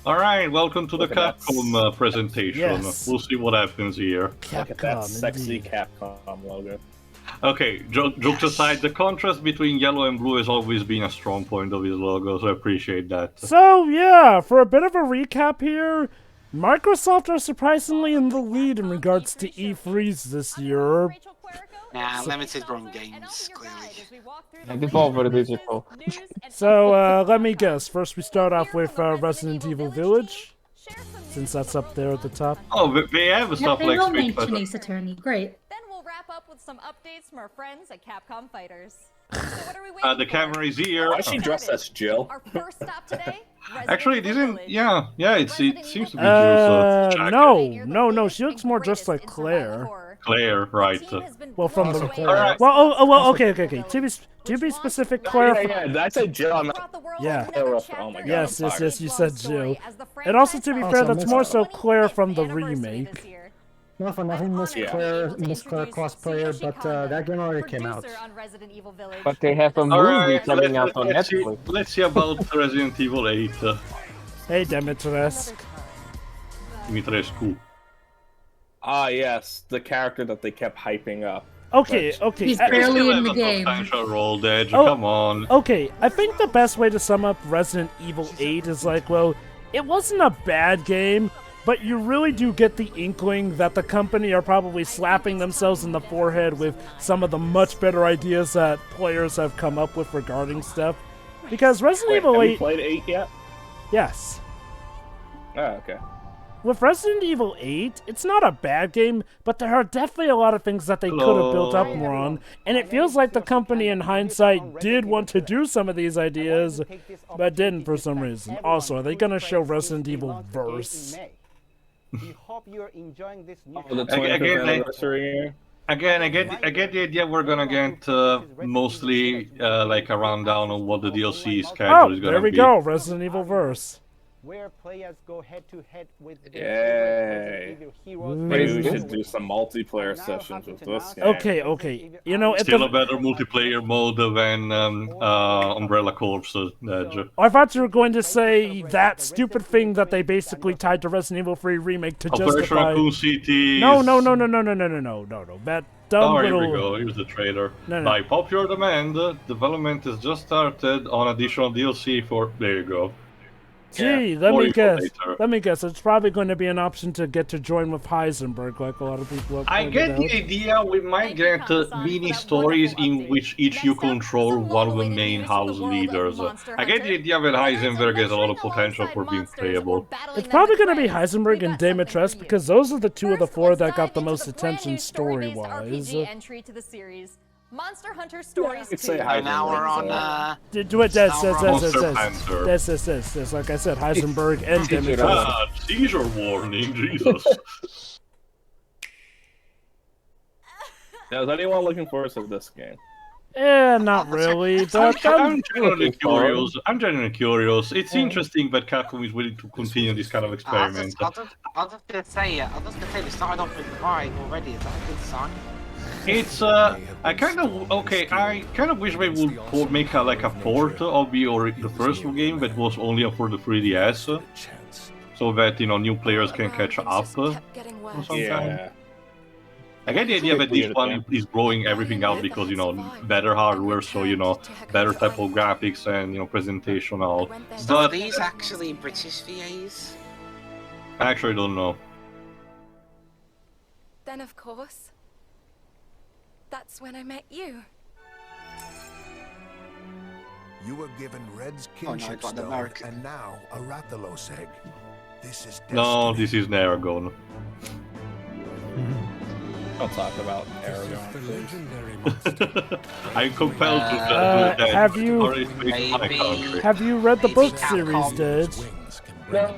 Alright, welcome to the Capcom presentation. Yes. We'll see what happens here. Look at that Capcom, sexy indeed. Capcom logo. Okay, jokes aside, the contrast between yellow and blue has always been a strong point of his logo, so I appreciate that. So yeah, for a bit of a recap here, Microsoft are surprisingly in the lead in regards to E3s this year. Nah, limited run games, clearly. They've all very digital. So let me guess. First we start off with Resident Evil Village, since that's up there at the top. Oh, they have stuff they like will Street mention Fighter. Ace Attorney. Great. Then we'll wrap up with some updates from our friends at Capcom Fighters. So what are we waiting The camera is here. Why is she dressed as Jill? Our first stop today. Actually, it isn't. Yeah, it seems to be No. She looks more just like Claire. Claire, right. Well, from the Alright. well, okay. To be specific, Claire. Yeah, did I say Jill? I'm not... Yeah. Oh my god. Yes, you said Jill. And also, to be fair, that's more so Claire from the remake. Not for nothing, Miss Claire cosplayer, but that game already came out. But they have a movie coming out on Netflix. Let's see about Resident Evil 8. Hey, Dimitrescu. Dimitrescu. Ah, yes, the character that they kept hyping up. Okay. He's barely Still in the have a game. substantial role, Dej. Oh. Come on. Okay, I think the best way to sum up Resident Evil 8 is like, well, it wasn't a bad game, but you really do get the inkling that the company are probably slapping themselves in the forehead with some of the much better ideas that players have come up with regarding stuff. Because Resident Evil Have 8... you played 8 yet? Yes. Oh, okay. With Resident Evil 8, it's not a bad game, but there are definitely a lot of things that they could have built up more on, and it feels like the company in hindsight did want to do some of these ideas, but didn't for some reason. Also, are they going to show Resident Evil Verse? We hope you're enjoying this new The 25th anniversary. Again, I get the idea we're gonna get mostly like a rundown on what the DLC schedule is gonna be. There we go, Resident Evil Verse. where players go head to head with Yay. Resident Evil heroes. Maybe we should do some multiplayer sessions with this game. Okay. You know, Still a better multiplayer mode than Umbrella Corps. I thought you were going to say that stupid thing that they basically tied to Resident Evil 3 Remake to Operation justify... Raccoon City. No. That dumb Oh, little... here we go. Here's the trailer. No. By popular demand, development has just started on additional DLC for... There you go. Gee, Yeah, let more me info guess. later. Let me guess. It's probably going to be an option to get to join with Heisenberg, like a lot of people have I pointed get out. the idea we might get mini stories in which each you control one of the main house leaders. I get the idea that Heisenberg has a lot of potential for being playable. It's probably going to be Heisenberg and Dimitrescu, because those are the two of the four that got the most attention story-wise. Entry to the series. Monster Hunter Stories 2. say And now we're on, Do it, Des. Monster Hunter. Des. Like I said, Heisenberg and Dimitrescu. Ah, seizure warning, Jesus. Now, is anyone looking forward to this game? Not really. I'm genuinely curious. It's interesting that Capcom is willing to continue this kind of experiment. I was just gonna say they started off with the vibe already. Is that a good sign? It's I kind of wish they would make like a port of the first game that was only for the 3DS, so that new players can catch up. Yeah. I get the idea that this one is blowing everything out because better hardware, so better type of graphics and presentation all. So are But these actually British VAs? I actually don't know. Then, of course, that's when I met you. You were given Red's Oh, no, I kinship got the stone, American. and now a Rathalos egg. This is No, destiny. this is Aragon. Don't talk about Aragon. I'm compelled to do that. have you- Or it's based on my country. Have you read the book Capcom. series, Dej? No,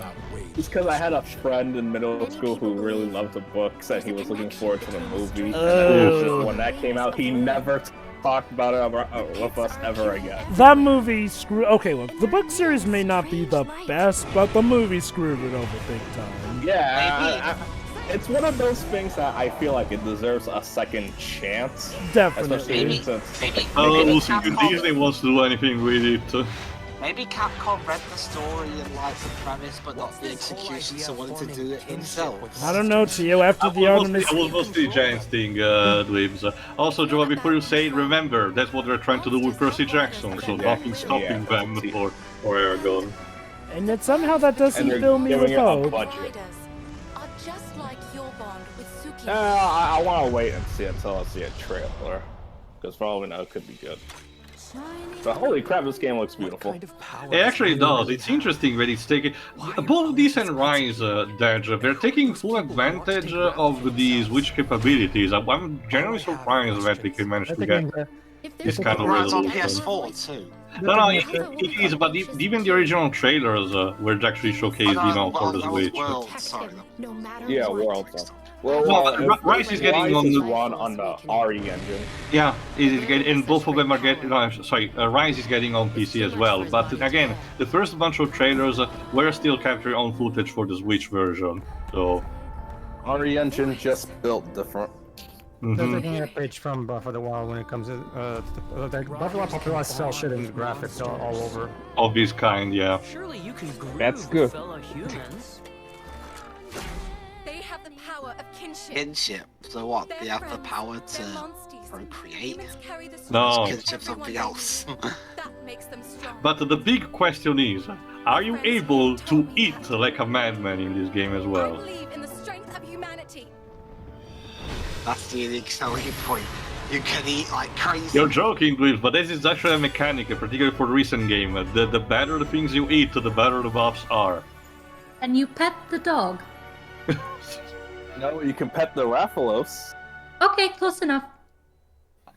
it's because I had a friend in middle school who really loved the books and he was looking forward to the movie. And then when that came out, he never talked about it with us ever again. That movie Okay, look, the book series may not be the best, but the movie screwed it over big time. Yeah, it's one of those things that I feel like it deserves a second chance. Definitely. Especially since... We'll see if Disney wants to do anything with it. Maybe Capcom read the story and liked the premise, but not the execution, so wanted to do it himself. I don't know, Tio. After the Artemis, I was mostly the Giants thing, Dweebs. Also, Joe, before you say it, remember, that's what they're trying to do with Percy Jackson, so nothing stopping them for Aragon. and yet somehow that doesn't fill me with hope. I want to wait and see until I see a trailer, because for all we know, it could be good. But holy crap, this game looks beautiful. It actually does. It's interesting that it's taking both these and Rise, Dej, they're taking full advantage of the Switch capabilities. I'm generally surprised that they can manage to get this kind of Runs on resolution. PS4 too. No, it is, but even the original trailers were actually showcased, for the Switch. Yeah, World. Well, Rise is getting on the one on the RE engine. Yeah, and both of them are getting. Rise is getting on PC as well. But again, the first bunch of trailers were still capturing on footage for the Switch version. So RE engine just built different. They're taking a page from Buff of the Wild when it comes to Buff of the Wild popularized cell shit in graphics all over. of this kind, yeah. Surely you can groom That's good. Fellow humans. They have the power of kinship. Kinship. So what? They have the power to procreate? No. Kinship something else. But the big question is, are you able to eat like a madman in this game as well? That's the unique selling point. You can eat like crazy. You're joking, Dweebs, but this is actually a mechanic, particularly for the recent game. The better the things you eat, the better the buffs are. And you pet the dog? No, you can pet the Rathalos. Okay, close enough.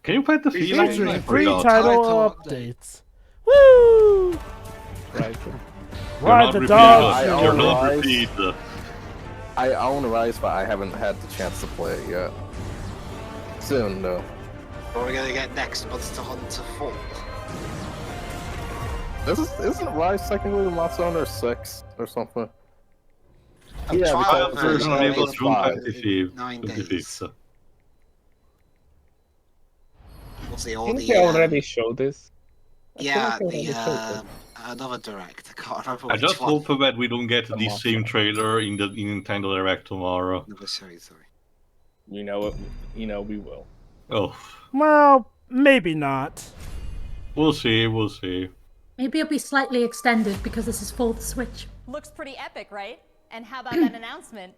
Can you pet the feline? Featuring free title updates. Woo! Right. Ride the dog. You're not repeat. I own Rise, but I haven't had the chance to play it yet. Soon, though. What are we gonna get next? Monster Hunter 4? Isn't Rise technically Monster Hunter 6 or something? Yeah, because First one it's was June 5. 25th. 9 days. We'll see all Didn't the. they already show this? Yeah, the another direct. I can't remember I which just one. hope that we don't get the same trailer in Nintendo Direct tomorrow. Another series, sorry. You know it. You know we will. Oh, Well, maybe not. we'll see, we'll see. Maybe it'll be slightly extended because this is for the Switch. Looks pretty epic, right? And how about that announcement?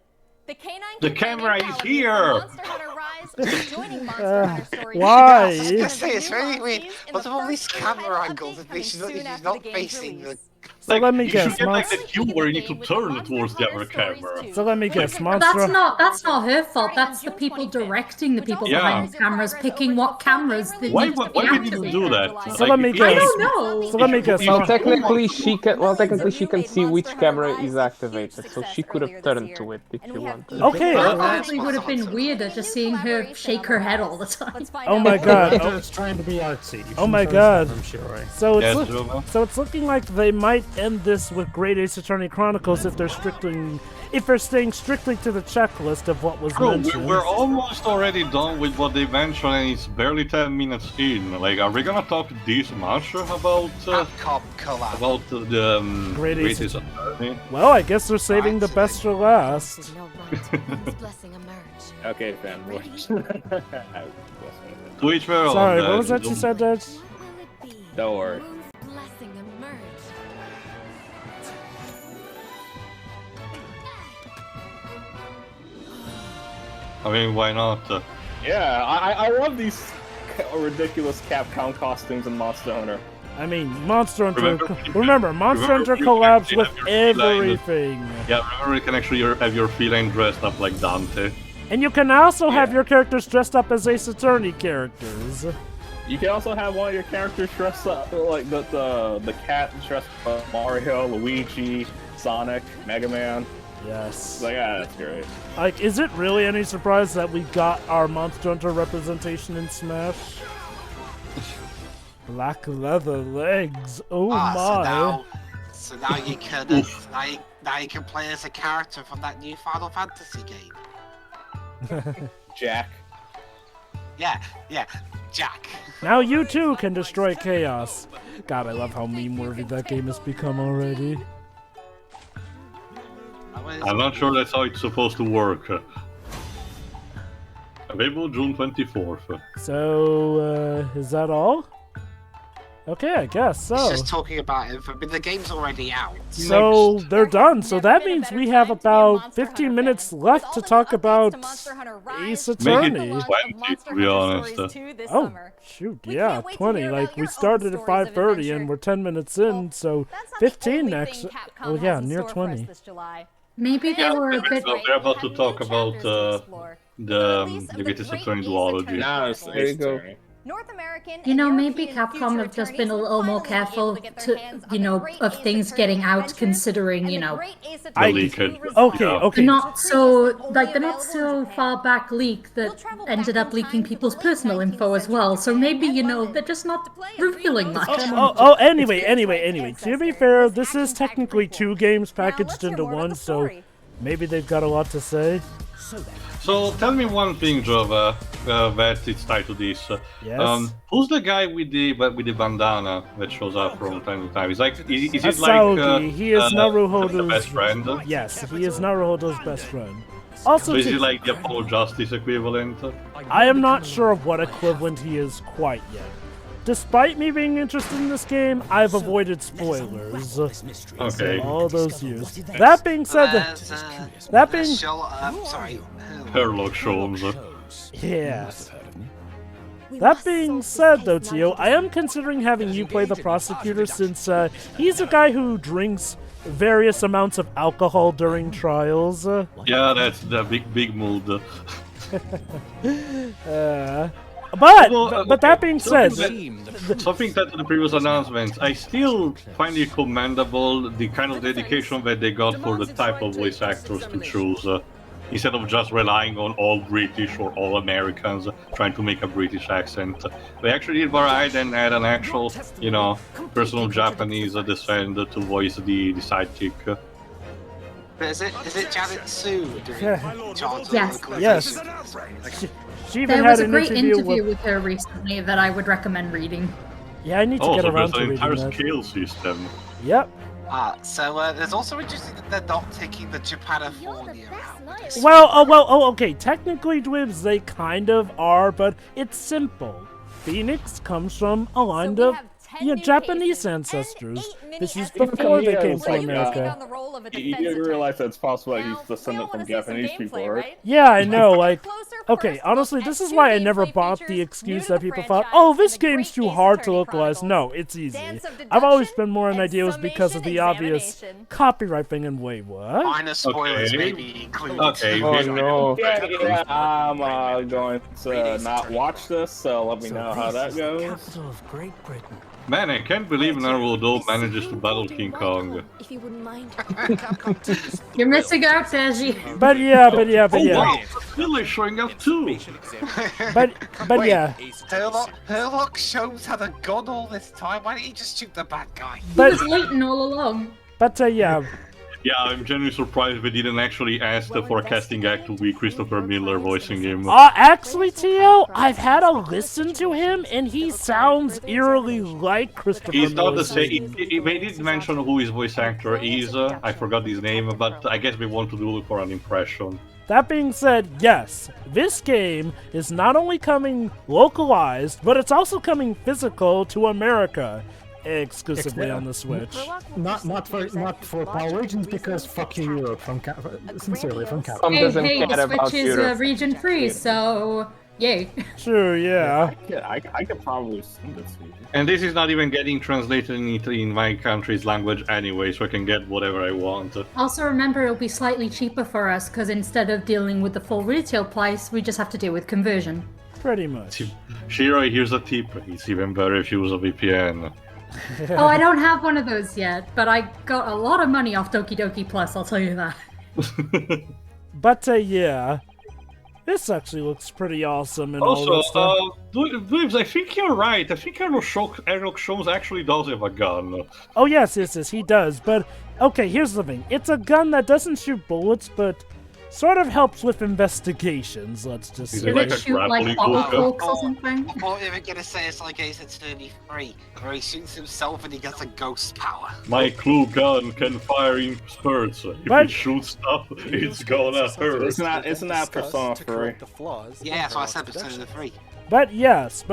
The Canine The Companion camera is Paladin here! from Monster Hunter Rise is joining Monster Hunter Stories. Why? I was gonna say, it's very weird. What's all these camera angles if she's not facing the... So let me you guess, should get like the cube where you need to turn towards the other camera. So let me guess, But Monster. that's not her fault. That's the people directing the people behind the cameras, picking what cameras they Why need to be did you do that? So let me I guess. don't know. So let me guess. Well, technically she can see which camera is activated, so she could have turned to it if she wanted. Okay. That probably would have been weirder, just seeing her shake her head all the time. Oh my god. It's trying to be artsy. Oh my god. I'm sure. So Yes, it's Joma? so it's looking like they might end this with Great Ace Attorney Chronicles if they're staying strictly to the checklist of what was Bro, mentioned. we're almost already done with what they mentioned and it's barely 10 minutes in. Like, are we gonna talk this much about Capcom collab. the Great Ace Ace Attorney? Well, I guess they're saving the best for last. Okay, fanboy. To each their own. Sorry, what was that you said, Dad? Don't worry. I mean, why not? Yeah, I love these ridiculous Capcom costumes in Monster Hunter. I mean, Monster Hunter. Remember, Remember Monster Hunter you collabs can with have your feline. everything. Yeah, remember you can actually have your feline dressed up like Dante. And you can also have your characters dressed up as Ace Attorney characters. You can also have one of your characters dressed up like the cat dressed up Mario, Luigi, Sonic, Mega Man. Yes. Like, yeah, that's great. Like, is it really any surprise that we got our Monster Hunter representation in Smash? Black leather legs. Oh my. So now you can now you can play as a character from that new Final Fantasy game. Jack. Yeah, Jack. Now you too can destroy chaos. God, I love how meme-worthy that game has become already. I'm not sure that's how it's supposed to work. Available June 24th. So, is that all? Okay, I guess so. It's just talking about it, but the game's already out. So they're done. So that means we have about 15 minutes left to talk about Ace Attorney. Make it 20, to be honest. Oh, shoot, yeah, 20. Like, we started at 5:30 and we're 10 minutes in, so 15 next. Oh, yeah, near 20. Maybe they were a bit. They're about to talk about the greatest attorney duology. Now there you go. North American You know, maybe Capcom have just been a little more careful to, you know, of things getting out, considering, you know, okay. not so, like, the not so far back leak that ended up leaking people's personal info as well. So maybe, you know, they're just not revealing much. Anyway. To be fair, this is technically 2 games packaged into one, so maybe they've got a lot to say. So tell me one thing, Jova, that it's tied to this. Yes. Who's the guy with the bandana that shows up from time to time? Is it Asaogi. like He is Naruhodo's the best friend? Yes, he is Naruhodo's best friend. Also, So is he like the Apollo Justice equivalent? I am not sure of what equivalent he is quite yet. Despite me being interested in this game, I've avoided spoilers. Okay. All those years. That being said, Sherlock Holmes. Yeah. That being said, though, Tio, I am considering having you play the prosecutor since he's a guy who drinks various amounts of alcohol during trials. Yeah, that's the big mood. But that being said, something that to the previous announcements, I still find it commendable the kind of dedication that they got for the type of voice actors to choose. Instead of just relying on all British or all Americans trying to make a British accent. They actually did variety and had an actual, person of Japanese descent to voice the sidekick. But is it Janet Sue doing Yes. She even there had was a an great interview with with her recently that I would recommend reading. Yeah, I need to get around to reading reading that. Entire that. scale system. Yep. So there's also interesting that they're not taking the Japanifornia out. Well, okay. Technically, Dwibs, they kind of are, but it's simple. Phoenix comes from a line of Japanese ancestors. This is before they came to America. You do realize that it's possible that he's descendant from Japanese people, right? Yeah, I know, like, okay, honestly, this is why I never bought the excuse that people thought, oh, this game's too hard to localize. No, it's easy. I've always been more an idea was because of the obvious copyright thing and wait, what? Minor spoilers maybe included. Okay, oh no. Yeah, I'm going to not watch this, so let me know how that goes. Man, I can't believe Naruto manages to battle King Kong. If you wouldn't mind. You're missing out, Taji. But yeah. Wow, Phil is showing up too. But Wait, yeah. Herlock shows had a gun all this time. Why didn't he just shoot the bad guy? He was waiting all along. But yeah. Yeah, I'm genuinely surprised they didn't actually ask for a casting act to be Christopher Miller voicing him. Actually, Tio, I've had a listen to him, and he sounds eerily like Christopher Miller. He's not the same. They did mention who his voice actor is. I forgot his name, but I guess they want to do it for an impression. That being said, yes, this game is not only coming localized, but it's also coming physical to America. Exclusively on the Switch. Not for Power Regions, because fuck you, Europe, sincerely from Capcom. Hey, the Switch is region free, so yay. True, yeah. I could probably sing this week. And this is not even getting translated in my country's language anyway, so I can get whatever I want. Also remember, it'll be slightly cheaper for us, because instead of dealing with the full retail price, we just have to deal with conversion. Pretty much. Shiro, here's a tip. It's even better if you use a VPN. Oh, I don't have one of those yet, but I got a lot of money off Doki Doki Plus, I'll tell you that. But yeah, this actually looks pretty awesome and also, all that stuff. Dweebs, I think you're right. I think Sherlock Holmes actually does have a gun. Oh yes, he does. But okay, here's the thing: it's a gun that doesn't shoot bullets, but sort of helps with investigations, let's just say. like They a shoot like grappling bottle hook? corks or something? I thought you were gonna say it's like Ace Attorney 3, where he shoots himself and he gets a ghost power. My clue gun can fire in spurts. If But- it shoots stuff, it's gonna hurt. Isn't that Persona 3? Yeah, that's why I said Persona 3. But yes,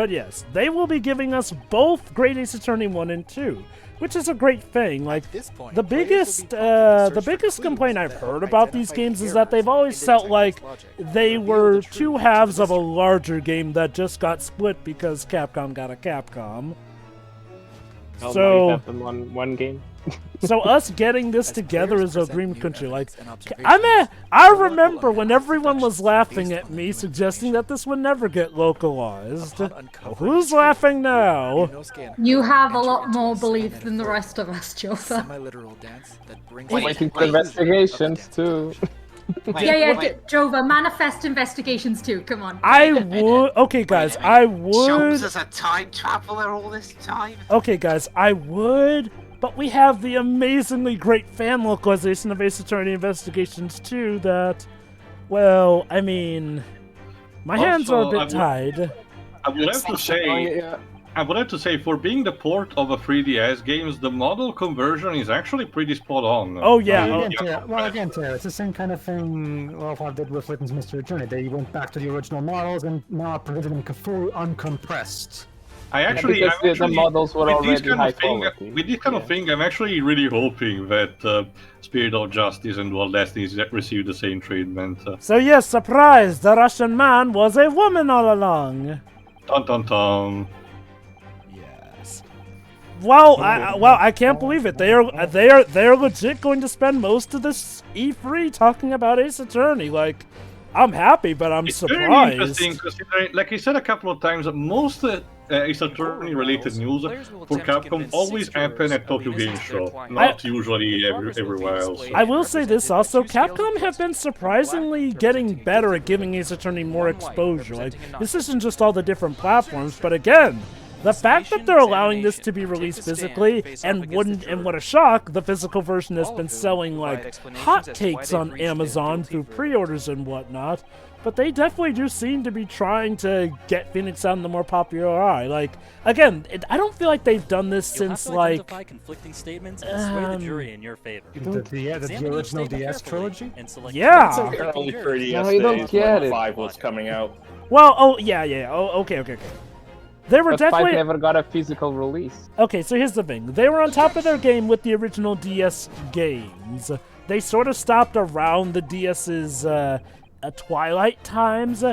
they will be giving us both Great Ace Attorney 1 and 2, which is a great thing. Like, the biggest complaint I've heard about these games is that they've always felt like they were two halves of a larger game that just got split because Capcom got a Capcom. Well, So- you have them on one game. So us getting this together is a dream country. Like, I remember when everyone was laughing at me, suggesting that this would never get localized. Well, who's laughing now? You have a lot more belief than the rest of us, Jova. Waiting for investigations too. Yeah, Jova, manifest investigations too, come on. I would. Okay, guys, I would. Jones is a time traveler all this time. Okay, guys, I would. But we have the amazingly great fan localization of Ace Attorney Investigations 2 that, well, I mean, my hands are a bit tied. I would have to say, for being the port of a 3DS games, the model conversion is actually pretty spot on. Oh yeah. Well, again, Taylor, it's the same kind of thing Wolfhard did with Litton's Mystery Journey. They went back to the original models and now presented them fully uncompressed. Because the models were already high quality. With this kind of thing, I'm actually really hoping that Spirit of Justice and Dual Destinies receive the same treatment. So yes, surprise! The Russian man was a woman all along. Dun dun dun. Yes. Wow! I can't believe it. They are legit going to spend most of this E3 talking about Ace Attorney. Like, I'm happy, but I'm surprised. It's very interesting, considering, like I said a couple of times, most Ace Attorney related news for Capcom always happen at Tokyo Game Show, not usually everywhere else. I will say this also, Capcom have been surprisingly getting better at giving Ace Attorney more exposure. Like, this isn't just all the different platforms, but again, the fact that they're allowing this to be released physically, and what a shock, the physical version has been selling like hotcakes on Amazon through pre-orders and whatnot, but they definitely do seem to be trying to get Phoenix out in the more popular eye. Like, again, I don't feel like they've done this since like conflicting statements and sway the jury in your favor. The original DS trilogy? Yeah. Early 3DS No, you don't days get when it. 5 was coming out. Well, oh yeah. Oh, okay. They were But definitely 5 never got a physical release. Okay, so here's the thing. They were on top of their game with the original DS games. They sort of stopped around the DS's twilight times.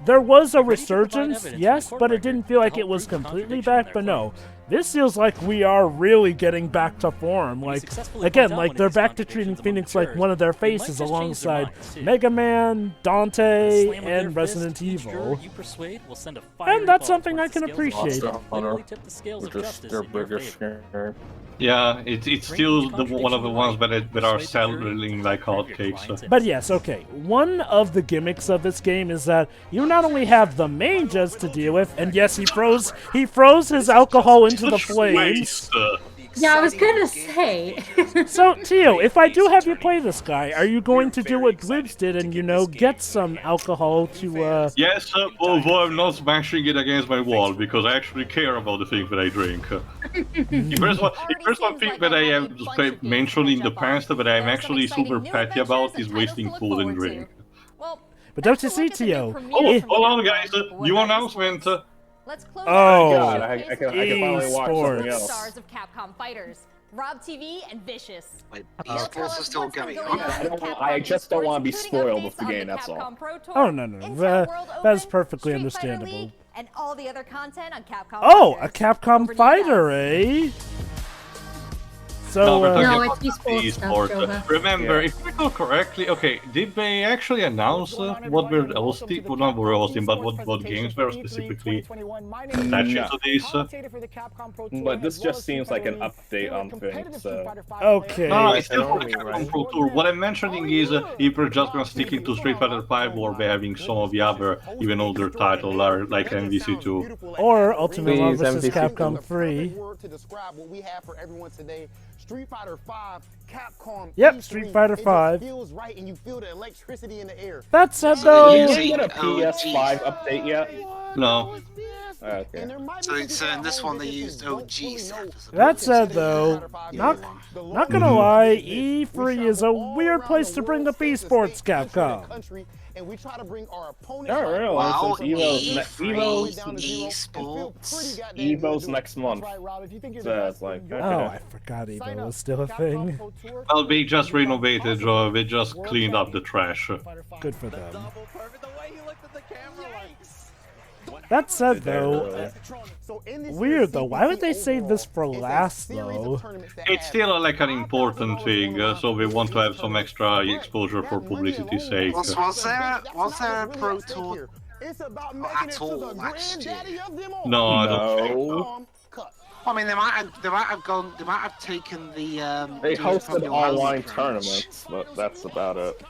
There was a resurgence, yes, but it didn't feel like it was completely back. But no, this feels like we are really getting back to form. Like, again, like they're back to treating Phoenix like one of their faces alongside Mega Man, Dante, and Resident Evil. And that's something I can appreciate. Which is their biggest scare. Yeah, it's still one of the ones that are selling like hotcakes. But yes, okay. One of the gimmicks of this game is that you not only have the mages to deal with, and yes, he froze his alcohol into the flames. Yeah, I was gonna say. So, Tio, if I do have you play this guy, are you going to do what Glibs did and, get some alcohol to, Yes, although I'm not smashing it against my wall, because I actually care about the things that I drink. If there's one thing that I have mentioned in the past that I'm actually super petty about is wasting food and drink. But don't you see, Tio? Oh, hold on, guys. New announcement. Let's close Oh, I can finally watch something else. stars of Capcom Fighters, Rob TV and Vicious. Wait, esports are still going I just don't want to be spoiled with the game, that's all. Oh, no. That's perfectly understandable. And all the other content on Capcom Oh, a Fighters. Capcom fighter, eh? So, No, it's esports stuff, Jova. Remember, if I recall correctly, okay, did they actually announce what were hosting, well, not were hosting, but what games were specifically attached to this? But this just seems like an update on things, so... Okay. No, it's still for the Capcom Pro Tour. What I'm mentioning is if they're just gonna stick into Street Fighter 5 or they're having some of the other, even older titles like MVC2. Or Ultimate Marvel vs. MVC2. Capcom 3. To describe what we have for everyone today, Street Fighter 5, Capcom. Yep, Street Fighter 5. It feels right, and you feel the electricity in the air. That said, though, Did you get a PS5 update yet? No. Okay. So in this one they used OG stuff. that said, though, not gonna lie, E3 is a weird place to bring up esports, Capcom. And we try to bring our opponents. I don't realize Evo's next month. So it's like, okay. Oh, I forgot Evo was still a thing. Well, they just renovated, they just cleaned up the trash. Good for them. That said, though, weird though. Why would they save this for last, though? It's still like an important thing, so we want to have some extra exposure for publicity's sake. Was there a Pro Tour at all last year? No, I don't think. I mean, they might have taken the. They hosted online tournaments, but that's about it.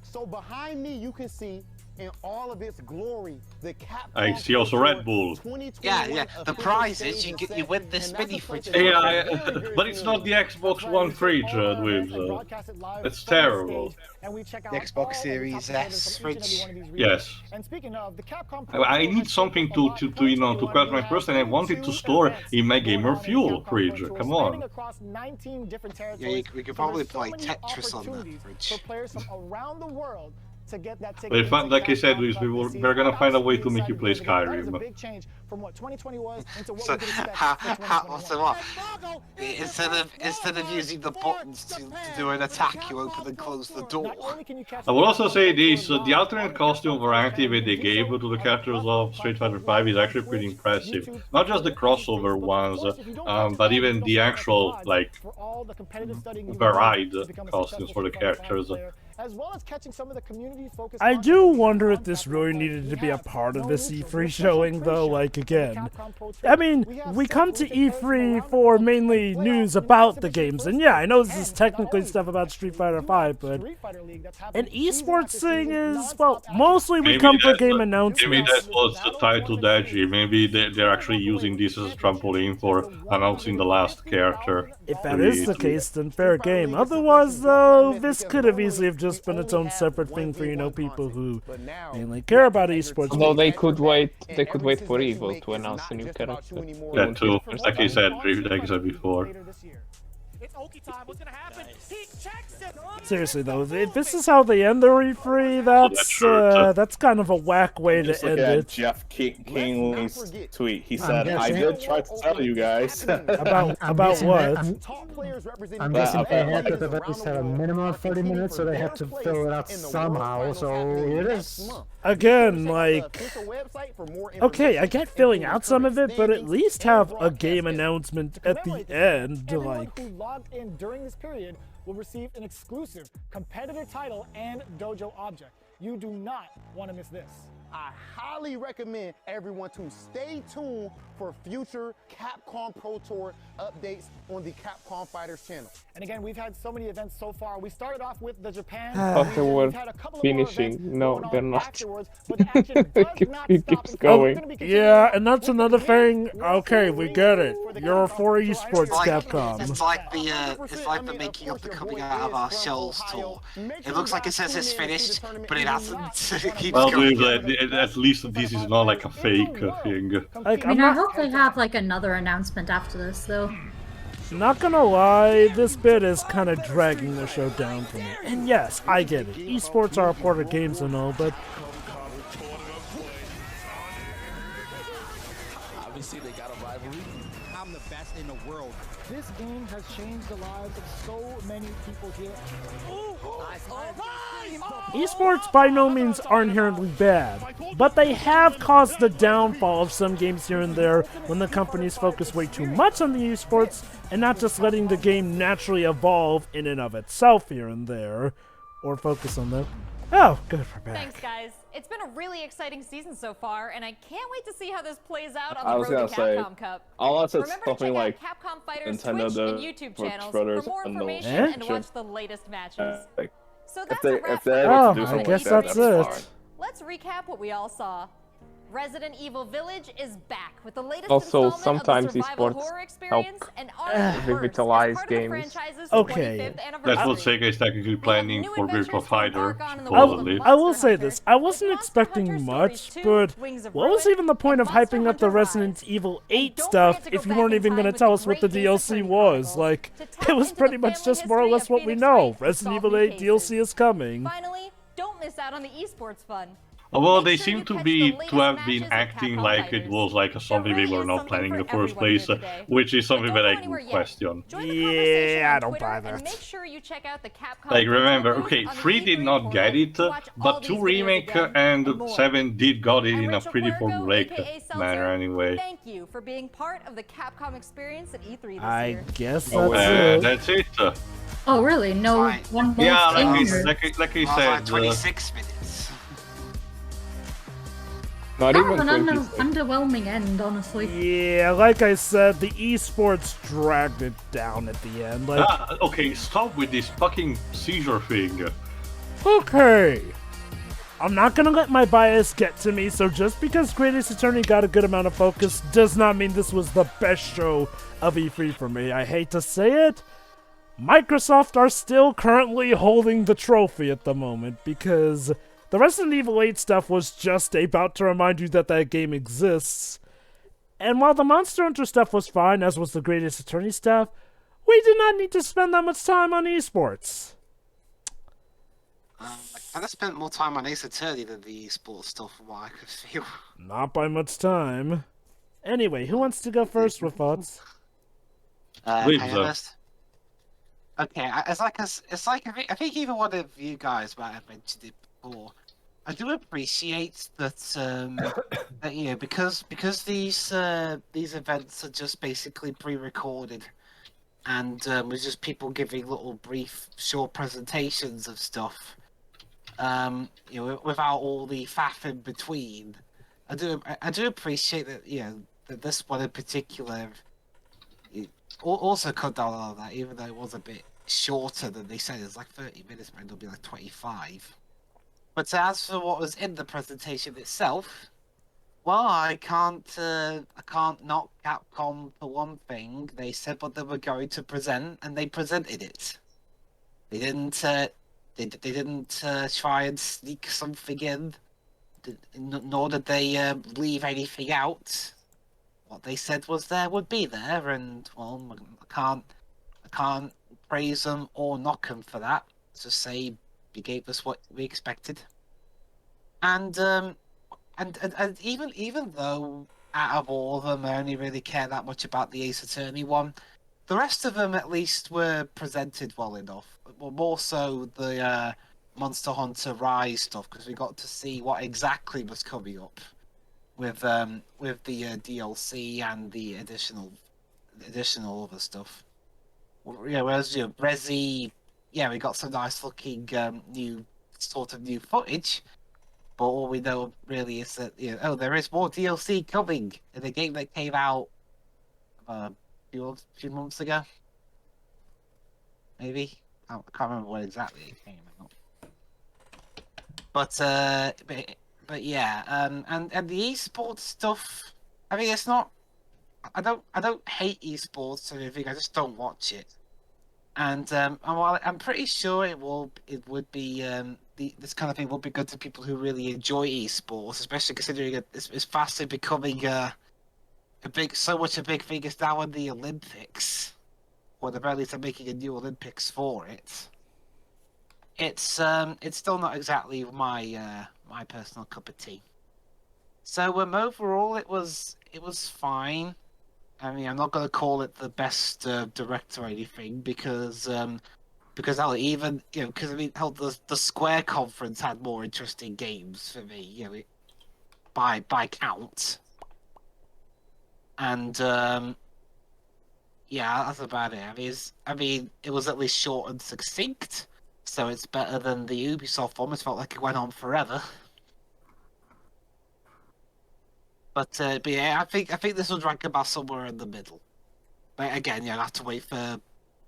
So behind me, you can see in all of its glory the Capcom. I see also Red Bull. Yeah. The prize is you win this mini fridge. Yeah, but it's not the Xbox One fridge, Dweebs. It's terrible. The Xbox Series S fridge. Yes. I need something to cut my purse, and I wanted to store in my Gamer Fuel fridge. Come on. Yeah, we could probably play Tetris on that fridge. But like I said, we're gonna find a way to make you play Skyrim. So what? Instead of using the buttons to do an attack, you open and close the door. I will also say this: the alternate costume variety that they gave to the characters of Street Fighter 5 is actually pretty impressive. Not just the crossover ones, but even the actual varied costumes for the characters. As well as catching some of the community focused. I do wonder if this really needed to be a part of this E3 showing, though. Again, I mean, we come to E3 for mainly news about the games, and yeah, I know this is technically stuff about Street Fighter 5, but an esports thing is, well, mostly we come for game announcements. Maybe that was tied to Deji. Maybe they're actually using this as a trampoline for announcing the last character. If that is the case, then fair game. Otherwise, though, this could have easily have just been its own separate thing for, people who mainly care about esports. Although they could wait for Evo to announce a new character. That too, like I said before. Seriously though, if this is how they end the E3, that's kind of a whack way to end it. Jeff Kingley's tweet. He said, "I did try to tell you guys." about what? I'm guessing they had to at least have a minimum of 30 minutes, so they have to fill it out somehow. So here it is. Again, okay, I get filling out some of it, but at least have a game announcement at the end, Everyone who logged in during this period will receive an exclusive competitor title and dojo object. You do not want to miss this. I highly recommend everyone to stay tuned for future Capcom Pro Tour updates on the Capcom Fighters channel. And again, we've had so many events so far. We started off with the Japan. Thought they were finishing. No, they're not. It keeps going. Yeah, and that's another thing. Okay, we get it. You're for esports, Capcom. It's like the making of the coming out of our shells tour. It looks like it says it's finished, but it hasn't. It keeps going. At least this is not like a fake thing. I hope they have another announcement after this, though. Not gonna lie, this bit is kind of dragging the show down for me. And yes, I get it. Esports are a part of games and all, but obviously they got a rivalry. I'm the best in the world. This game has changed the lives of so many people here. esports by no means are inherently bad, but they have caused the downfall of some games here and there when the companies focus way too much on the esports and not just letting the game naturally evolve in and of itself here and there, or focus on them. Oh, good for back. Thanks, guys. It's been a really exciting season so far, and I can't wait to see how this plays out on the road to Capcom Cup. Unless it's Remember to something check like out Capcom Fighters Nintendo Twitch and YouTube channels Brothers for more and information and watch the latest matches. So that's a wrap. I guess that's it. Let's recap what we all saw. Resident Evil Village is back with the latest Also, installment sometimes of the survival esports horror help experience and art first revitalize as part of the games. franchise's Okay. 25th That's anniversary. what Sega is technically planning new for Virtual adventures to Fighter, embark on in the I, world of supposedly. I will Monster say Hunter, this, I with wasn't Monster expecting Hunter much, Stories 2, but Wings of what was Ruin, even the point of and Monster hyping up the Hunter Resident Rise. Evil 8 don't stuff forget to if go you back weren't in even time going to with tell the us what the great Ace DLC Attorney was? Chronicles Like, to it tap was into pretty the much family just more or history less of what we Phoenix know. Wright and Resident solve Evil new 8 cases. DLC is coming. Finally, don't miss out on the esports fun. Well, Make they sure seem you to catch be the latest to have been matches of acting Capcom like it Fighters. was like something they really were is not something planning in for the first everyone here place, today. which is But something don't that go I anywhere would yet. question. Join the conversation Yeah, on don't Twitter buy and that. make sure you check out the Capcom Like, Virtual remember, booth okay, on the 3 did E3 not portal get it, to watch all but 2 these videos Remake again and more. 7 did got it I'm in a Rachel pretty Puerco, formulaic aka Seltzer. manner anyway. Thank you for being part of the Capcom experience at E3 this I year. guess Oh, that's wait. it. That's it. Oh, really? No Right. one more Yeah, thing? like or- I Well, said, like 26 minutes. Not Kind even of an 26. underwhelming end, honestly. Yeah, like I said, the esports dragged it down at the end. Like, okay, stop with this fucking seizure thing. okay. I'm not gonna let my bias get to me, so just because Greatest Attorney got a good amount of focus does not mean this was the best show of E3 for me. I hate to say it. Microsoft are still currently holding the trophy at the moment because the Resident Evil 8 stuff was just about to remind you that that game exists. And while the Monster Hunter stuff was fine, as was the Greatest Attorney stuff, we did not need to spend that much time on esports. I kind of spent more time on Ace Attorney than the esports stuff, from what I could feel. Not by much time. Anyway, who wants to go first with thoughts? Please, Can I first? Okay, I think even one of you guys might have mentioned it before. I do appreciate that, that you know, because these events are just basically pre-recorded, and with just people giving little brief, short presentations of stuff. You know, without all the faff in between. I do appreciate that, you know, that this one in particular also cut down on that, even though it was a bit shorter than they said. It's like 30 minutes, but it'll be like 25. But as for what was in the presentation itself, well, I can't knock Capcom for one thing. They said what they were going to present, and they presented it. They didn't. They didn't try and sneak something in, nor did they leave anything out. What they said was there would be there, and well, I can't praise them or knock them for that. Just say you gave us what we expected, and even though out of all of them, I only really care that much about the Ace Attorney one. The rest of them, at least, were presented well enough. Well, more so the Monster Hunter Rise stuff, because we got to see what exactly was coming up with the DLC and the additional other stuff. Yeah, whereas Resi, yeah, we got some nice looking new footage, but all we know really is that there is more DLC coming in a game that came out a few months ago, maybe. I can't remember when exactly it came out. But yeah, and the esports stuff. I mean, it's not. I don't hate esports or anything. I just don't watch it. And while I'm pretty sure it would be this kind of thing would be good to people who really enjoy esports, especially considering it's fastly becoming a big thing is now in the Olympics, or the very least they're making a new Olympics for it. It's still not exactly my my personal cup of tea. So overall it was fine. I mean, I'm not going to call it the best direct or anything because hell, even because I mean, hell, the Square conference had more interesting games for me, by count. And yeah, that's about it. I mean, it was at least short and succinct, so it's better than the Ubisoft one. It felt like it went on forever. But yeah, I think this will rank about somewhere in the middle. But again, yeah, I'll have to wait for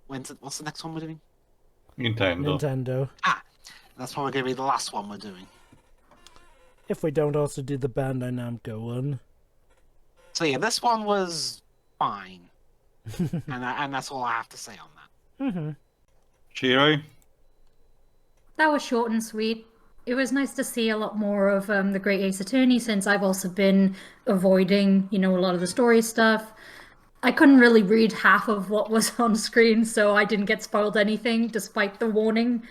what's the next one we're doing? Nintendo. Nintendo. That's probably going to be the last one we're doing. If we don't also do the Bandai Namco one. So yeah, this one was fine, and that's all I have to say on that. Chiroi? That was short and sweet. It was nice to see a lot more of the Great Ace Attorney, since I've also been avoiding, a lot of the story stuff. I couldn't really read half of what was on screen, so I didn't get spoiled anything, despite the warning.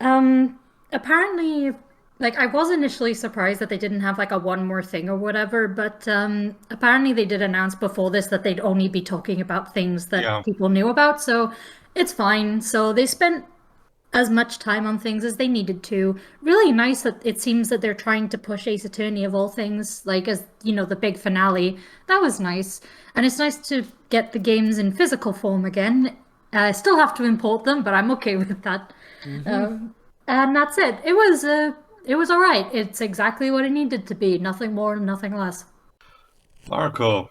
Apparently, I was initially surprised that they didn't have a one more thing or whatever, but apparently they did announce before this that they'd only be talking about things that people knew about, so it's fine. So they spent as much time on things as they needed to. Really nice that it seems that they're trying to push Ace Attorney of all things, as, the big finale. That was nice. And it's nice to get the games in physical form again. I still have to import them, but I'm okay with that. And that's it. It was all right. It's exactly what it needed to be. Nothing more, nothing less. Marco.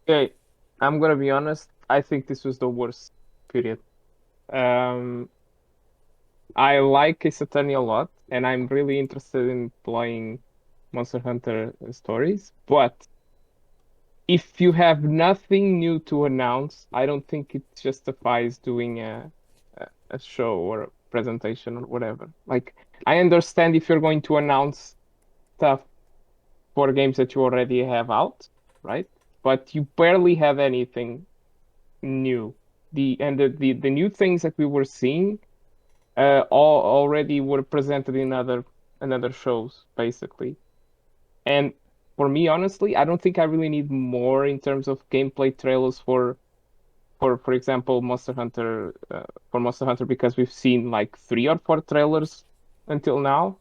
Okay, I'm gonna be honest. I think this was the worst period. I like Ace Attorney a lot, and I'm really interested in playing Monster Hunter stories. But if you have nothing new to announce, I don't think it justifies doing a show or a presentation or whatever. I understand if you're going to announce stuff for games that you already have out, right? But you barely have anything new. The new things that we were seeing all already were presented in other shows, basically. And for me, honestly, I don't think I really need more in terms of gameplay trailers for example, Monster Hunter, because we've seen 3 or 4 trailers until now,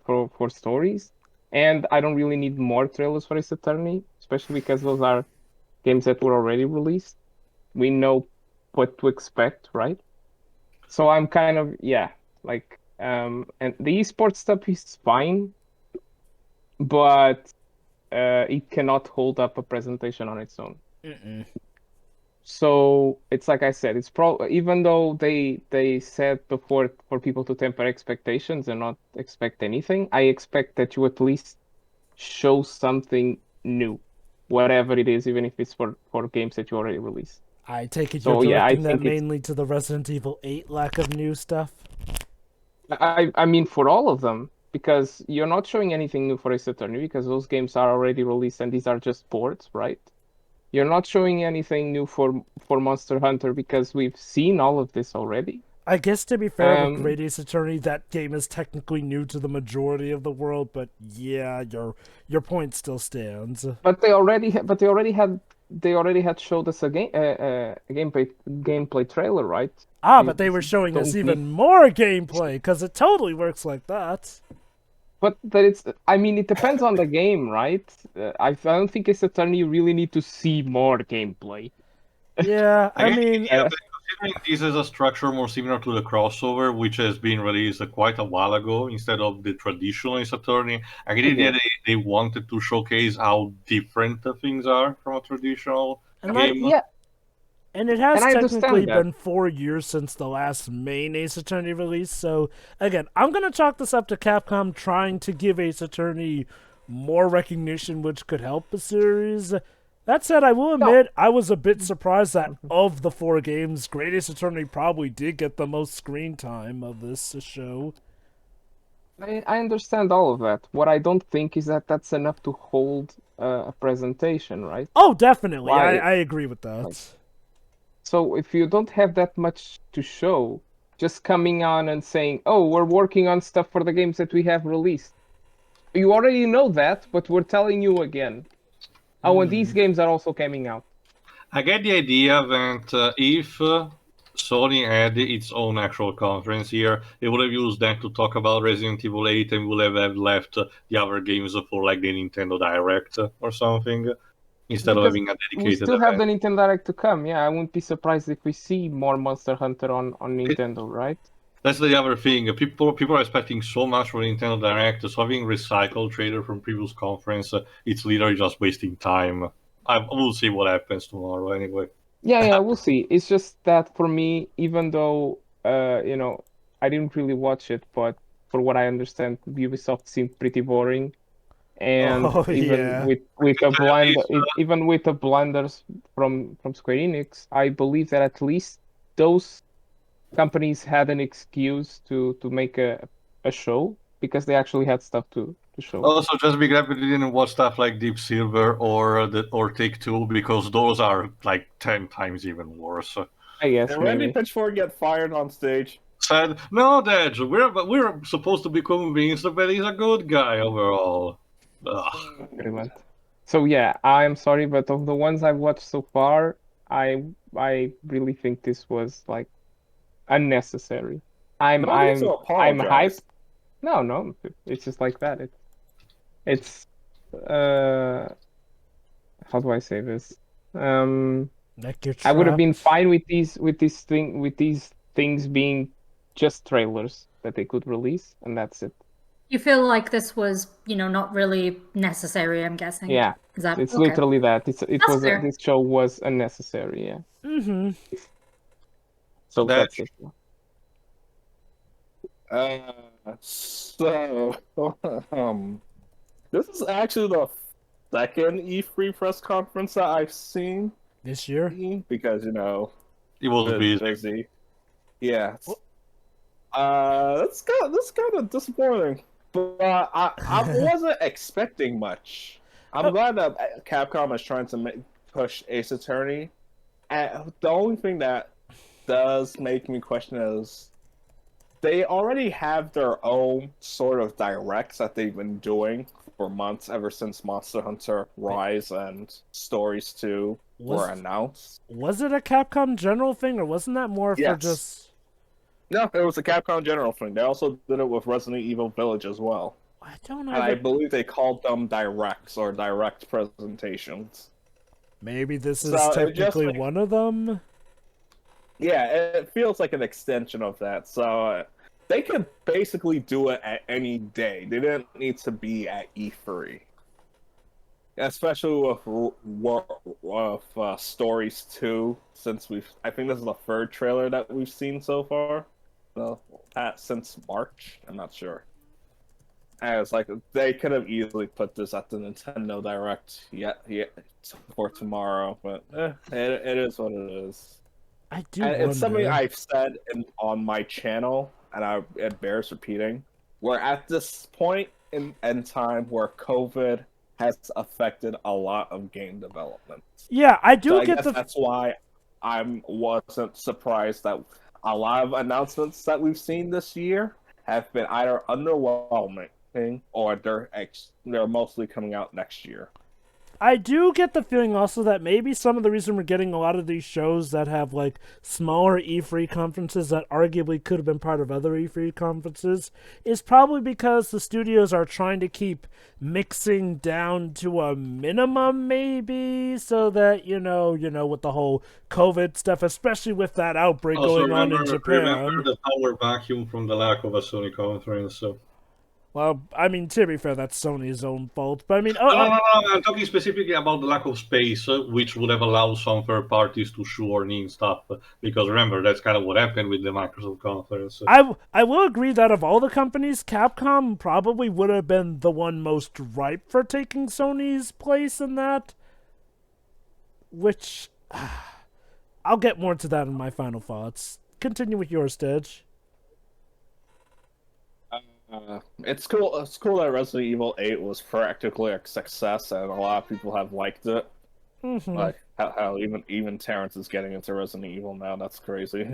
for stories. And I don't really need more trailers for Ace Attorney, especially because those are games that were already released. We know what to expect, right? So I'm kind of, and the esports stuff is fine, but it cannot hold up a presentation on its own. So it's like I said, it's even though they said before for people to temper expectations and not expect anything, I expect that you at least show something new, whatever it is, even if it's for games that you already released. I take it you're directing that mainly to the Resident Evil 8 lack of new stuff? I mean, for all of them, because you're not showing anything new for Ace Attorney, because those games are already released and these are just ports, right? You're not showing anything new for Monster Hunter because we've seen all of this already. I guess to be fair, with Great Ace Attorney, that game is technically new to the majority of the world, but yeah, your point still stands. But they already had showed us a gameplay trailer, right? But they were showing us even more gameplay, because it totally works like that. But it depends on the game, right? I don't think Ace Attorney you really need to see more gameplay. Yeah, I mean... Considering this is a structure more similar to the crossover, which has been released quite a while ago, instead of the traditional Ace Attorney, I get the idea they wanted to showcase how different things are from a traditional game. And it has technically been 4 years since the last main Ace Attorney release, so again, I'm going to chalk this up to Capcom trying to give Ace Attorney more recognition, which could help the series. That said, I will admit, I was a bit surprised that of the 4 games, Great Ace Attorney probably did get the most screen time of this show. I understand all of that. What I don't think is that that's enough to hold a presentation, right? Oh, definitely. I agree with that. So if you don't have that much to show, just coming on and saying, oh, we're working on stuff for the games that we have released. You already know that, but we're telling you again. Oh, and these games are also coming out. I get the idea that if Sony had its own actual conference here, they would have used that to talk about Resident Evil 8 and would have left the other games for the Nintendo Direct or something, instead of having a dedicated We still have the Nintendo Direct to come, yeah. I wouldn't be surprised if we see more Monster Hunter on Nintendo, right? That's the other thing. People are expecting so much from Nintendo Direct, so having recycled trailer from previous conference, it's literally just wasting time. We'll see what happens tomorrow anyway. Yeah, we'll see. It's just that for me, even though I didn't really watch it, but for what I understand, Ubisoft seemed pretty boring. And Oh, even yeah. with a blunder, even with the blunders from Square Enix, I believe that at least those companies had an excuse to make a show because they actually had stuff to show. Also, just be glad we didn't watch stuff like Deep Silver or Take-Two, because those are like 10 times even worse. I guess Did Randy maybe. Pitchford get fired on stage? Said, no, Dej, we're supposed to be convinced that he's a good guy overall. Agreement. So yeah, I'm sorry, but of the ones I've watched so far, I really think this was like unnecessary. I'm hyped. No, it's just like that. It's how do I say this? Like you're I would have been trapped. fine with these things being just trailers that they could release, and that's it. You feel like this was, not really necessary, I'm guessing. Yeah, Is that it's okay? literally that. This show was unnecessary. Yeah. Mm-hmm. So that's it. So this is actually the second E3 press conference that I've seen this year because it was busy. Yeah. That's kind of disappointing, but I wasn't expecting much. I'm glad that Capcom is trying to push Ace Attorney. And the only thing that does make me question is they already have their own sort of directs that they've been doing for months, ever since Monster Hunter Rise and Stories 2 were announced. Was it a Capcom General thing, or wasn't that more for just... No, it was a Capcom General thing. They also did it with Resident Evil Village as well. I don't know. And I believe they called them directs or direct presentations. Maybe this is technically one of them? Yeah, it feels like an extension of that. So they could basically do it at any day. They didn't need to be at E3. Especially with Stories 2, since I think this is the third trailer that we've seen so far. Since March, I'm not sure. And it's like they could have easily put this at the Nintendo Direct for tomorrow, but it is what it is. I do and wonder. It's something I've said on my channel, and it bears repeating. We're at this point in time where COVID has affected a lot of game development. Yeah, I do so I get guess that's why I wasn't surprised that a lot of announcements that we've seen this year have been either underwhelming or they're mostly coming out next year. I do get the feeling also that maybe some of the reason we're getting a lot of these shows that have like smaller E3 conferences that arguably could have been part of other E3 conferences is probably because the studios are trying to keep mixing down to a minimum, maybe, so that with the whole COVID stuff, especially with that outbreak going on in Japan. Remember the power vacuum from the lack of a Sony conference. So. Well, I mean, to be fair, that's Sony's own fault. But I mean, no, I'm talking specifically about the lack of space, which would have allowed some third parties to shoehorn in stuff. Because remember, that's kind of what happened with the Microsoft conference. I will agree that of all the companies, Capcom probably would have been the one most ripe for taking Sony's place in that. Which, I'll get more to that in my final thoughts. Continue with your Stitch. It's cool. It's cool that Resident Evil 8 was practically a success, and a lot of people have liked it. Mm-hmm. Like how even Terrence is getting into Resident Evil now. That's crazy.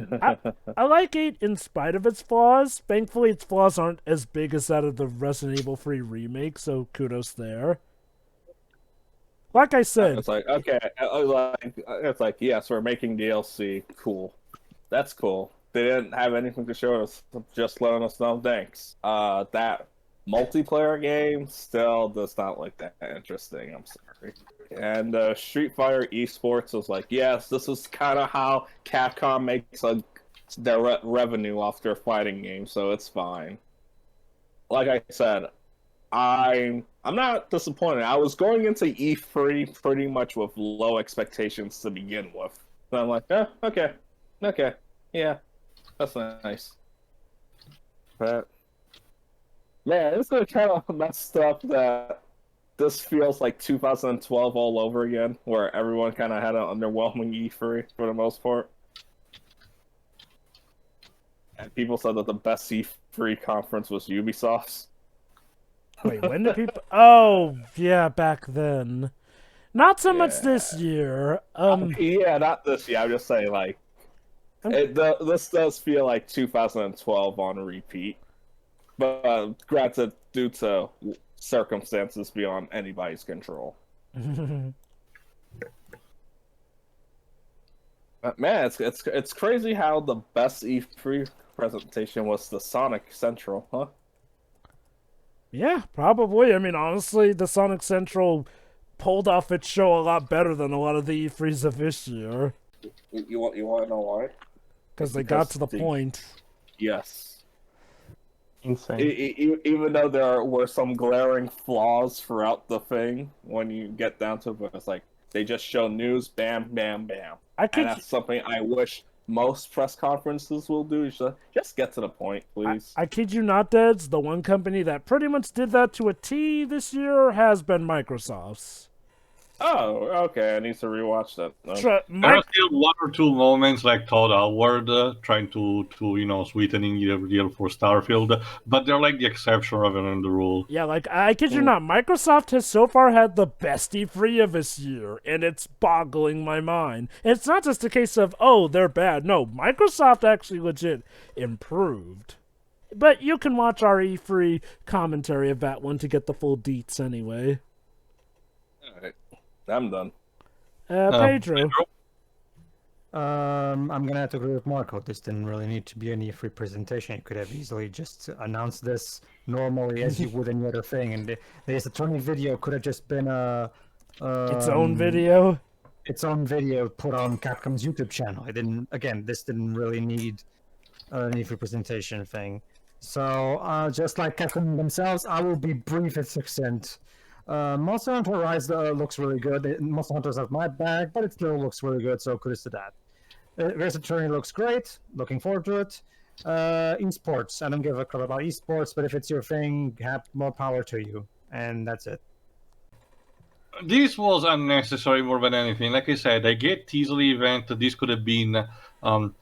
I like 8 in spite of its flaws. Thankfully, its flaws aren't as big as that of the Resident Evil 3 remake, so kudos there. Like I said, it's like okay, it's like yes, we're making DLC. Cool, that's cool. They didn't have anything to show us, just letting us know. Thanks. That multiplayer game still does not look that interesting. I'm sorry. And Street Fighter Esports was like, yes, this is kind of how Capcom makes their revenue off their fighting games, so it's fine. Like I said, I'm not disappointed. I was going into E3 pretty much with low expectations to begin with. So I'm like, okay, yeah. That's nice. But Man, it's kind of messed up that this feels like 2012 all over again, where everyone kind of had an underwhelming E3 for the most part. And people said that the best E3 conference was Ubisoft's. Wait, when did people... Oh, yeah, back then. Not so much this year. Yeah, not this year. I'm just saying, like, this does feel like 2012 on repeat. But granted, due to circumstances beyond anybody's control. Man, it's crazy how the best E3 presentation was the Sonic Central, huh? Yeah, probably. I mean, honestly, the Sonic Central pulled off its show a lot better than a lot of the E3s of this year. You want to know why? Because they got to the point. Yes. Insane. Even though there were some glaring flaws throughout the thing, when you get down to it, it's like they just show news, bam, bam, bam. And that's something I wish most press conferences will do. Just get to the point, please. I kid you not, Deads. The one company that pretty much did that to a T this year has been Microsoft's. Oh, okay. I need to rewatch that. There are still one or two moments like Todd Howard trying to sweetening the deal for Starfield, but they're like the exception rather than the rule. Yeah, like I kid you not, Microsoft has so far had the best E3 of this year, and it's boggling my mind. And it's not just a case of, oh, they're bad. No, Microsoft actually legit improved. But you can watch our E3 commentary of that one to get the full deets anyway. Alright. I'm done. Pedro. I'm gonna have to agree with Marco. This didn't really need to be an E3 presentation. You could have easily just announced this normally as you would any other thing, and the attorney video could have just been its own video. Its own video put on Capcom's YouTube channel. It didn't. Again, this didn't really need an E3 presentation thing. So just like Capcom themselves, I will be brief and succinct. Monster Hunter Rise looks really good. Monster Hunter's not my bag, but it still looks really good, so kudos to that. Race Attorney looks great. Looking forward to it. Esports. I don't give a crap about esports, but if it's your thing, have more power to you. And that's it. This was unnecessary more than anything. Like I said, I get easily event. This could have been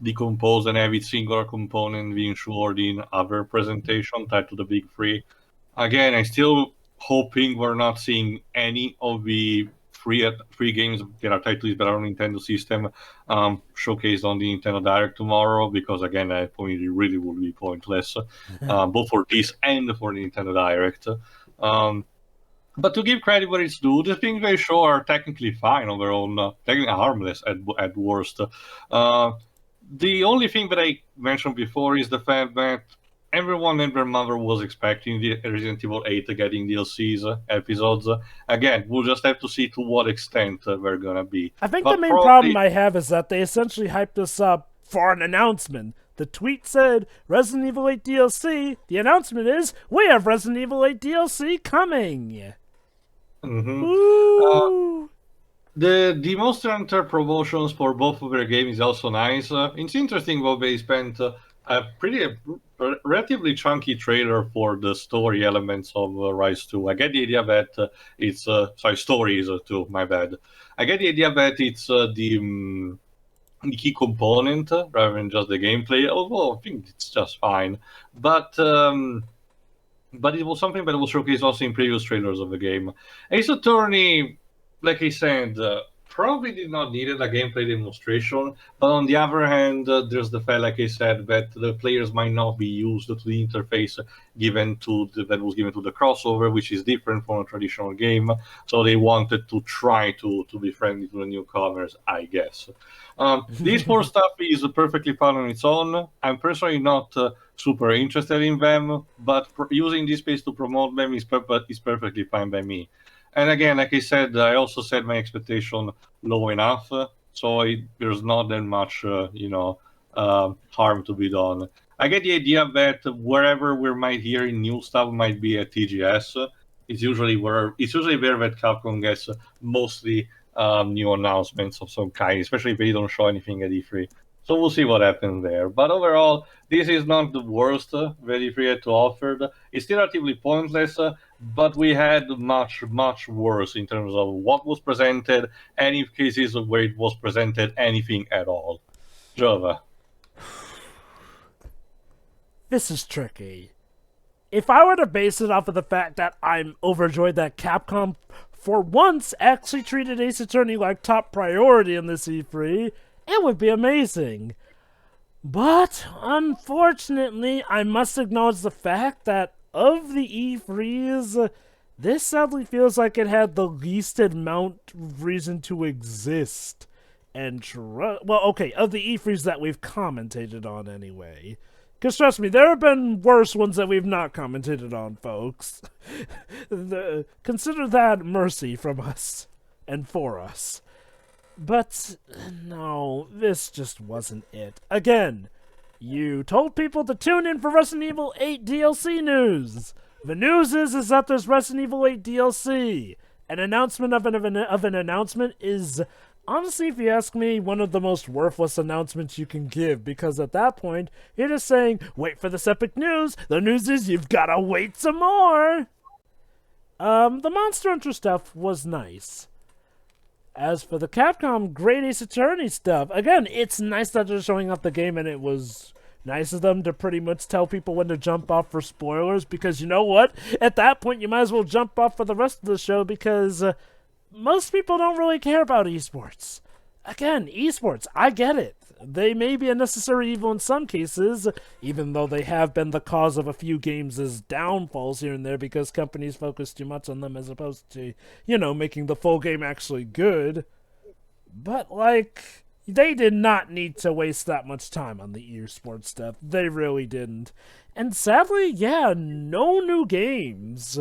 decomposed and every single component being stored in other presentation tied to the big three. Again, I still hoping we're not seeing any of the free games that are tied to this better Nintendo system showcased on the Nintendo Direct tomorrow, because again, I think it really would be pointless, both for this and for the Nintendo Direct. But to give credit where it's due, the things they show are technically fine on their own, technically harmless at worst. The only thing that I mentioned before is the fact that everyone and their mother was expecting the Resident Evil 8 getting DLCs episodes. Again, we'll just have to see to what extent they're gonna be. I think the main problem I have is that they essentially hyped this up for an announcement. The tweet said, Resident Evil 8 DLC. The announcement is, we have Resident Evil 8 DLC coming. Mm-hmm. The Monster Hunter promotions for both of their games is also nice. It's interesting how they spent a relatively chunky trailer for the story elements of Rise 2. I get the idea that it's stories too, my bad. I get the idea that it's the key component rather than just the gameplay, although I think it's just fine. But it was something that was showcased also in previous trailers of the game. Ace Attorney, like I said, probably did not need a gameplay demonstration, but on the other hand, there's the fact, like I said, that the players might not be used to the interface that was given to the crossover, which is different from a traditional game. So they wanted to try to be friendly to the newcomers, I guess. This sports stuff is perfectly fine on its own. I'm personally not super interested in them, but using this space to promote them is perfectly fine by me. And again, like I said, I also set my expectation low enough, so there's not that much, harm to be done. I get the idea that wherever we might hear new stuff might be at TGS. It's usually there that Capcom gets mostly new announcements of some kind, especially if they don't show anything at E3. So we'll see what happens there. But overall, this is not the worst that E3 had to offer. It's still relatively pointless, but we had much, much worse in terms of what was presented, and in cases where it was presented anything at all. Jova. This is tricky. If I were to base it off of the fact that I'm overjoyed that Capcom, for once, actually treated Ace Attorney like top priority in this E3, it would be amazing. But, unfortunately, I must acknowledge the fact that of the E3s, this sadly feels like it had the least amount of reason to exist. And, well, okay, of the E3s that we've commentated on anyway. Because trust me, there have been worse ones that we've not commentated on, folks. Consider that mercy from us and for us. But, no, this just wasn't it. Again, you told people to tune in for Resident Evil 8 DLC news. The news is that there's Resident Evil 8 DLC. An announcement of an announcement is, honestly, if you ask me, one of the most worthless announcements you can give, because at that point, you're just saying, wait for this epic news. The news is you've gotta wait some more. The Monster Hunter stuff was nice. As for the Capcom Great Ace Attorney stuff, again, it's nice that they're showing off the game, and it was nice of them to pretty much tell people when to jump off for spoilers, because you know what? At that point, you might as well jump off for the rest of the show, because most people don't really care about esports. Again, esports, I get it. They may be a necessary evil in some cases, even though they have been the cause of a few games' downfalls here and there because companies focus too much on them as opposed to, you know, making the full game actually good. But, like, they did not need to waste that much time on the esports stuff. They really didn't. And sadly, yeah, no new games.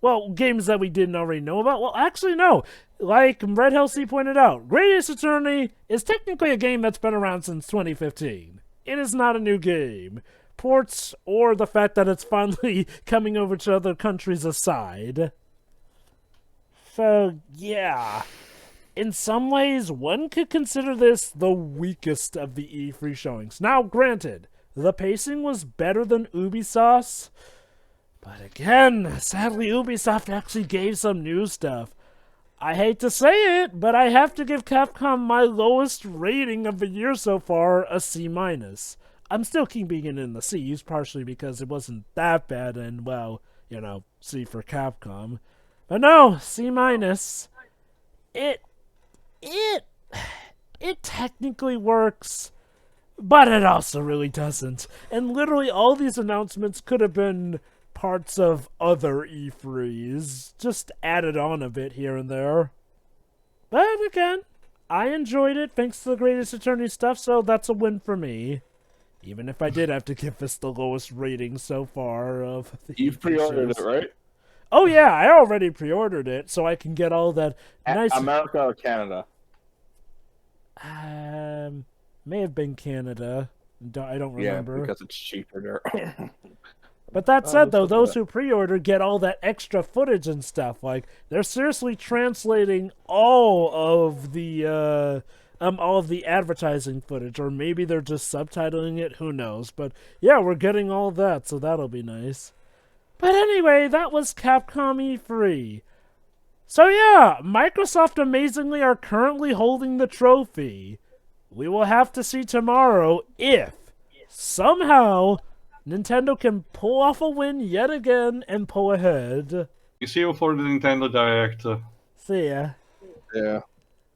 Well, games that we didn't already know about? Well, actually, no. Like redhellc pointed out, Great Ace Attorney is technically a game that's been around since 2015. It is not a new game. Ports or the fact that it's finally coming over to other countries aside. So, yeah. In some ways, one could consider this the weakest of the E3 showings. Now, granted, the pacing was better than Ubisoft's. But again, sadly, Ubisoft actually gave some new stuff. I hate to say it, but I have to give Capcom my lowest rating of the year so far, a C-. I'm still keeping it in the C's, partially because it wasn't that bad, and, well, you know, C for Capcom. But no, C-. It technically works, but it also really doesn't. And literally all these announcements could have been parts of other E3s, just added on a bit here and there. But again, I enjoyed it thanks to the Great Ace Attorney stuff, so that's a win for me. Even if I did have to give this the lowest rating so far of the You've pre-ordered it, right? Oh yeah, I already pre-ordered it, so I can get all that nice... America or Canada? May have been Canada. I don't remember. Yeah, because it's cheaper there. But that said, though, those who pre-order get all that extra footage and stuff. Like, they're seriously translating all of the advertising footage, or maybe they're just subtitling it. Who knows? But yeah, we're getting all that, so that'll be nice. But anyway, that was Capcom E3. So yeah, Microsoft amazingly are currently holding the trophy. We will have to see tomorrow if somehow Nintendo can pull off a win yet again and pull ahead. See you for the Nintendo Direct. See ya. Yeah.